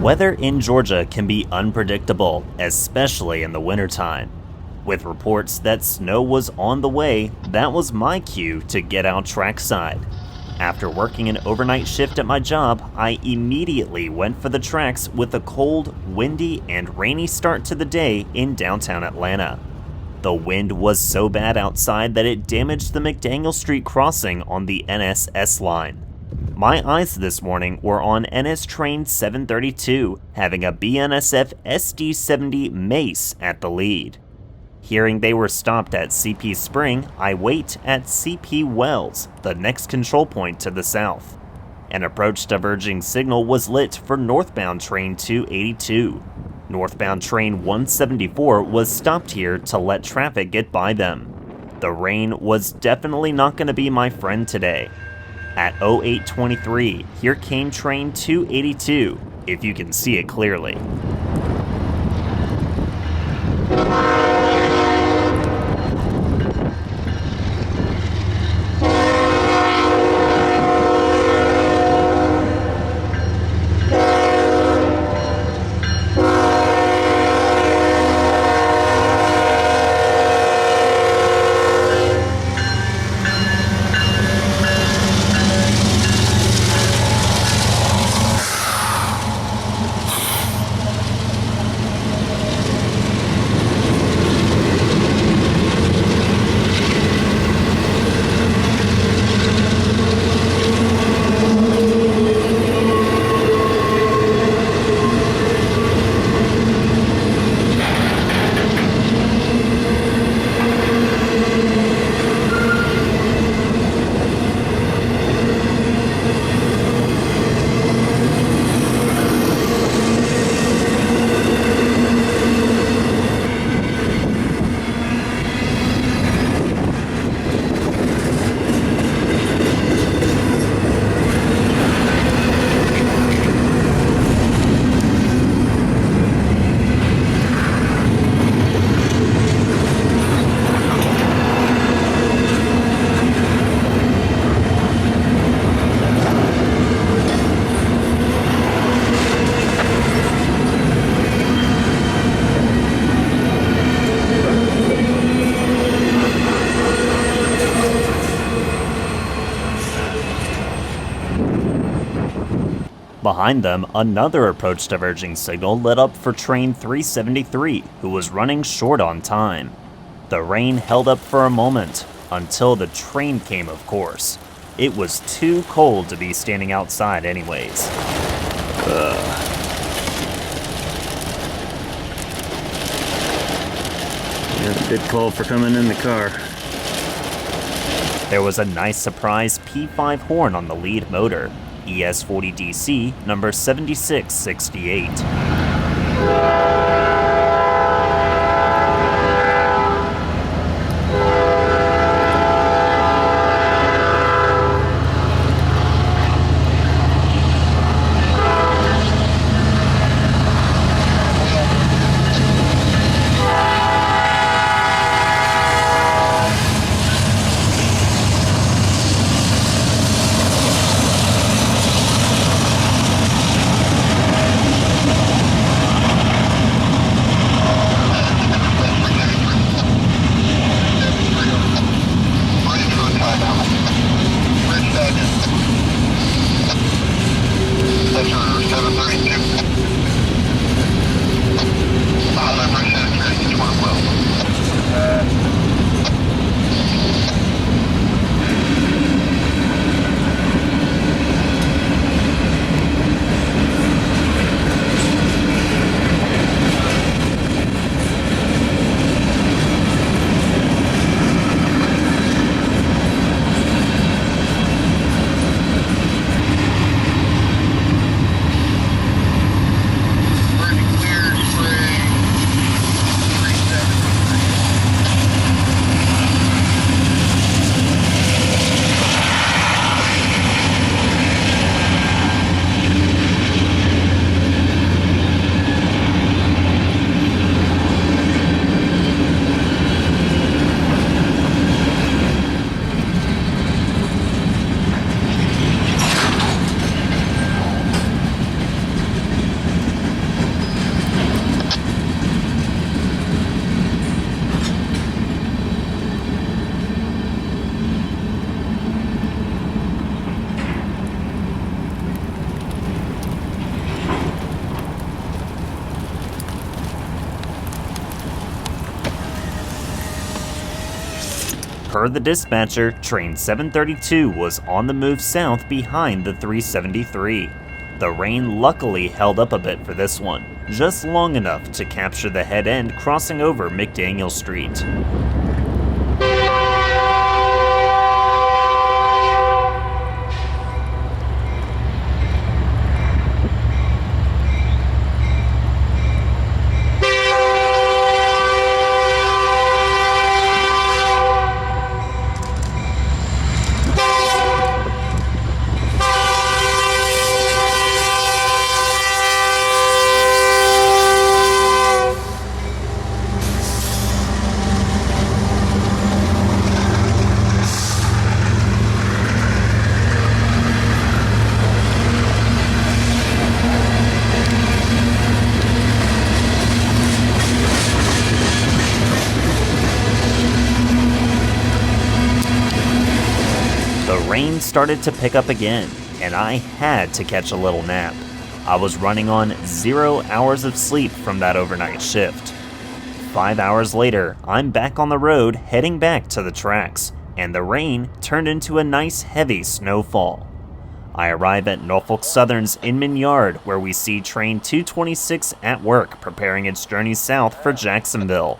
Weather in Georgia can be unpredictable, especially in the wintertime. With reports that snow was on the way, that was my cue to get out trackside. After working an overnight shift at my job, I immediately went for the tracks with a cold, windy, and rainy start to the day in downtown Atlanta. The wind was so bad outside that it damaged the McDaniel Street crossing on the NSS line. My eyes this morning were on NS Train 732, having a BNSF SD70 Mace at the lead. Hearing they were stopped at CP Spring, I wait at CP Wells, the next control point to the south. An approach diverging signal was lit for northbound Train 282. Northbound Train 174 was stopped here to let traffic get by them. The rain was definitely not going to be my friend today. At 0823, here came Train 282, if you can see it clearly. Behind them, another approach diverging signal lit up for Train 373, who was running short on time. The rain held up for a moment, until the train came, of course. It was too cold to be standing outside anyways. Yeah, good call for coming in the car. There was a nice surprise P5 horn on the lead motor, ES40DC number 7668. Per the dispatcher, train 732 was on the move south behind the 373. The rain luckily held up a bit for this one, just long enough to capture the head end crossing over McDaniel Street. The rain started to pick up again, and I had to catch a little nap. I was running on 0 hours of sleep from that overnight shift. 5 hours later, I'm back on the road heading back to the tracks, and the rain turned into a nice heavy snowfall. I arrive at Norfolk Southern's Inman Yard, where we see train 226 at work preparing its journey south for Jacksonville.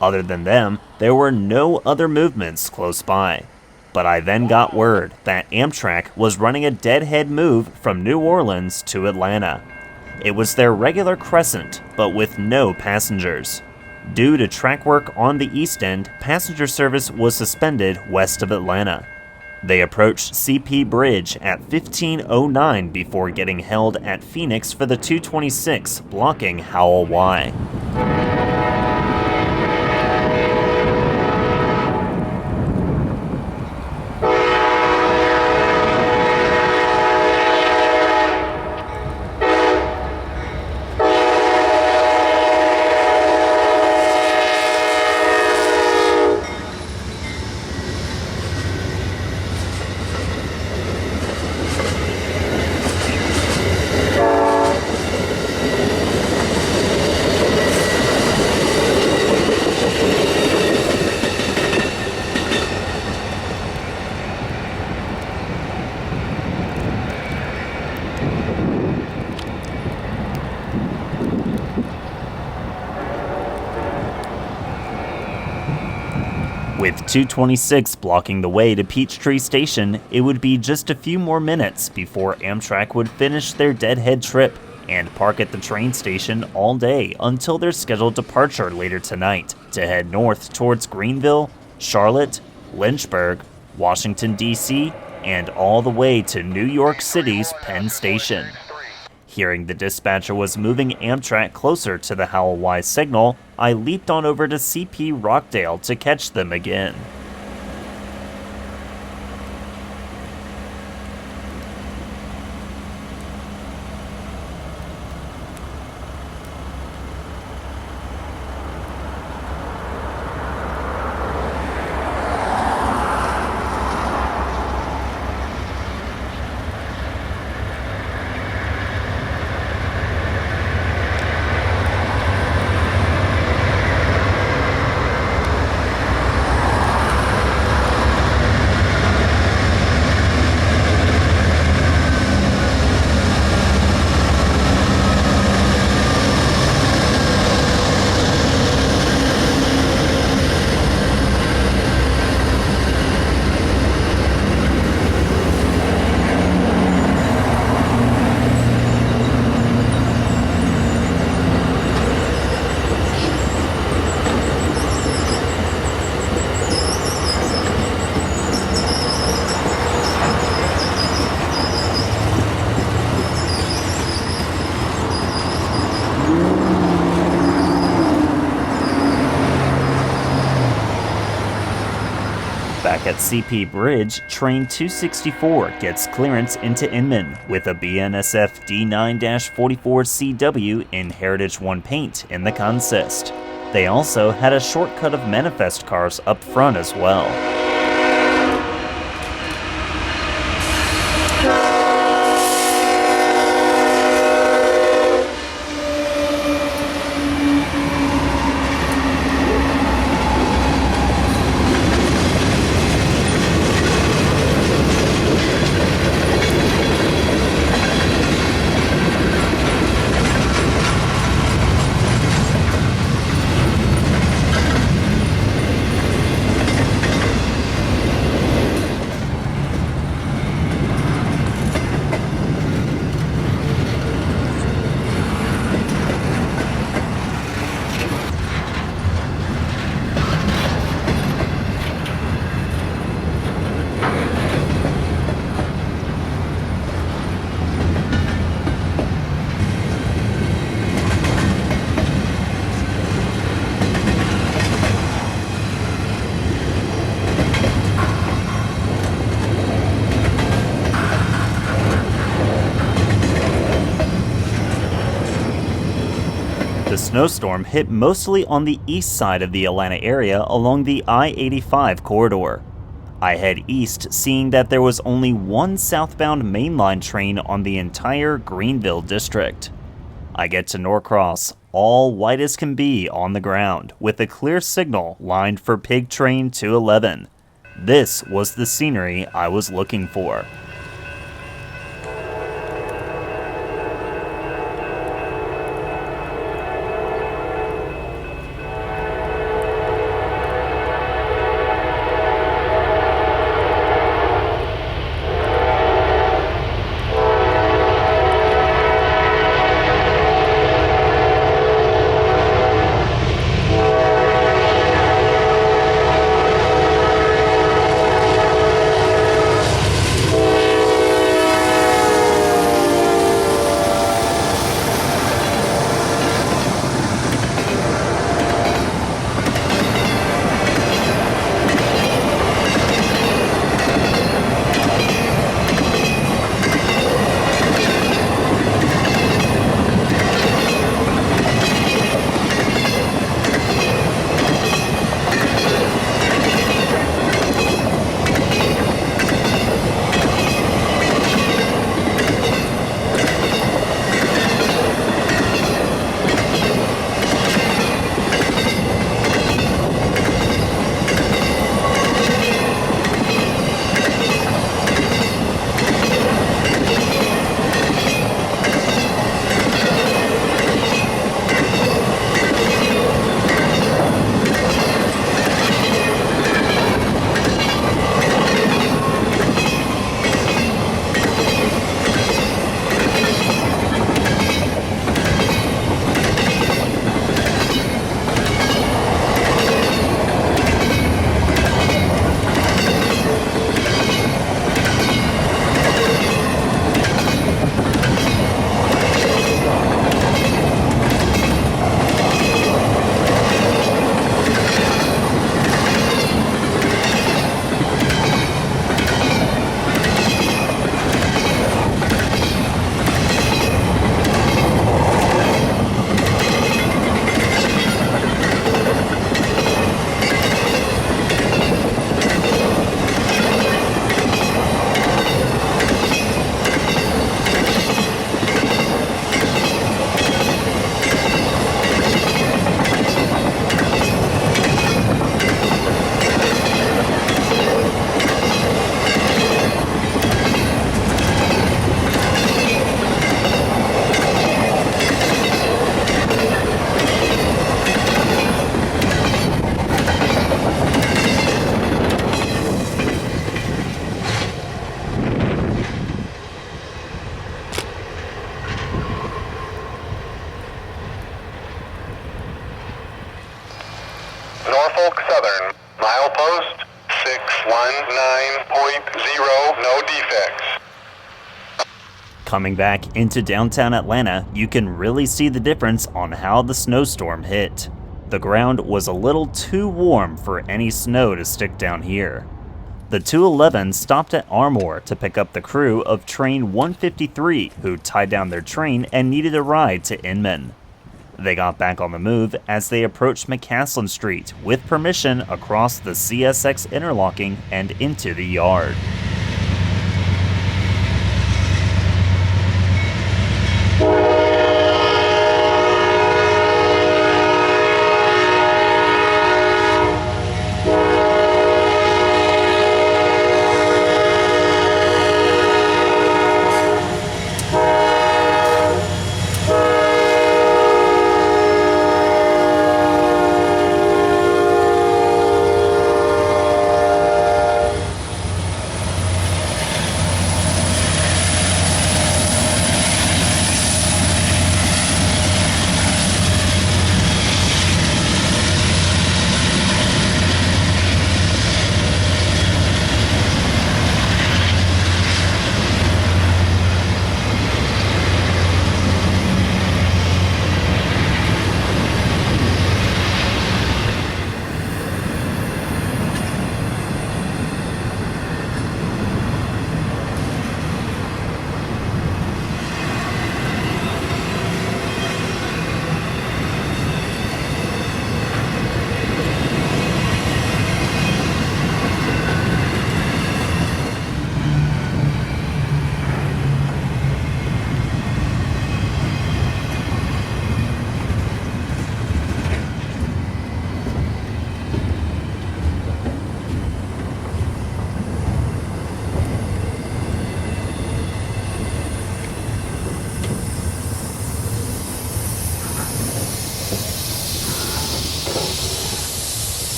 Other than them, there were no other movements close by. But I then got word that Amtrak was running a deadhead move from New Orleans to Atlanta. It was their regular crescent, but with no passengers. Due to track work on the east end, passenger service was suspended west of Atlanta. They approached CP Bridge at 15:09 before getting held at Phoenix for the 226, blocking Howell Y. With 226 blocking the way to Peachtree Station, it would be just a few more minutes before Amtrak would finish their deadhead trip and park at the train station all day until their scheduled departure later tonight to head north towards Greenville, Charlotte, Lynchburg, Washington, D.C., and all the way to New York City's Penn Station. Hearing the dispatcher was moving Amtrak closer to the Howell Y signal, I leaped on over to CP Rockdale to catch them again. Back at CP Bridge, train 264 gets clearance into Inman with a BNSF D9-44CW in Heritage 1 paint in the consist. They also had a shortcut of manifest cars up front as well. The snowstorm hit mostly on the east side of the Atlanta area along the I-85 corridor. I head east, seeing that there was only one southbound mainline train on the entire Greenville district. I get to Norcross, all white as can be on the ground, with a clear signal lined for Pig Train 211. This was the scenery I was looking for. Norfolk Southern, milepost 619.0, no defects. Coming back into downtown Atlanta, you can really see the difference on how the snowstorm hit. The ground was a little too warm for any snow to stick down here. The 211 stopped at Armour to pick up the crew of train 153 who tied down their train and needed a ride to Inman. They got back on the move as they approached McCaslin Street with permission across the CSX interlocking and into the yard.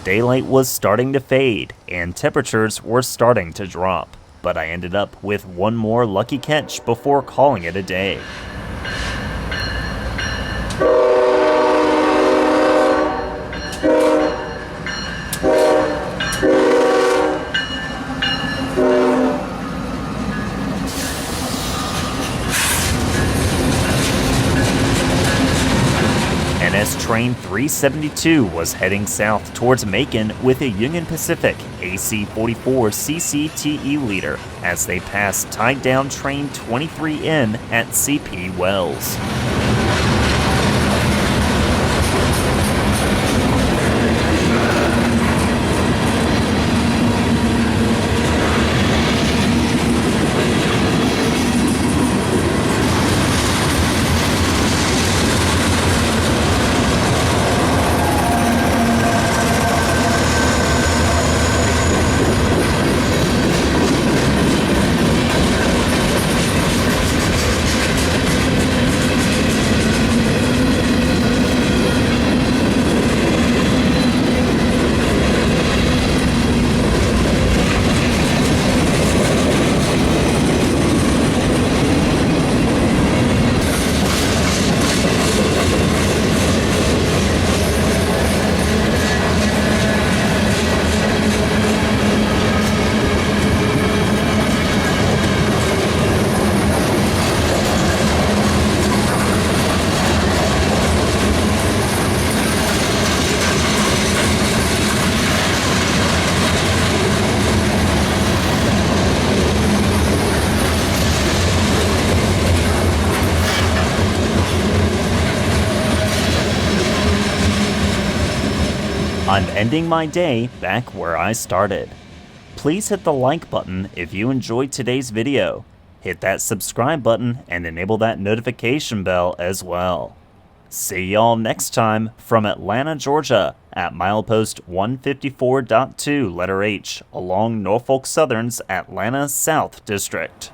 daylight was starting to fade and temperatures were starting to drop, but I ended up with one more lucky catch before calling it a day. NS Train 372 was heading south towards Macon with a Union Pacific AC-44 CCTE leader as they passed tied down Train 23N at CP Wells. I'm ending my day back where I started. Please hit the like button if you enjoyed today's video. Hit that subscribe button and enable that notification bell as well. See y'all next time from Atlanta, Georgia at milepost 154.2 letter H along Norfolk Southern's Atlanta South District.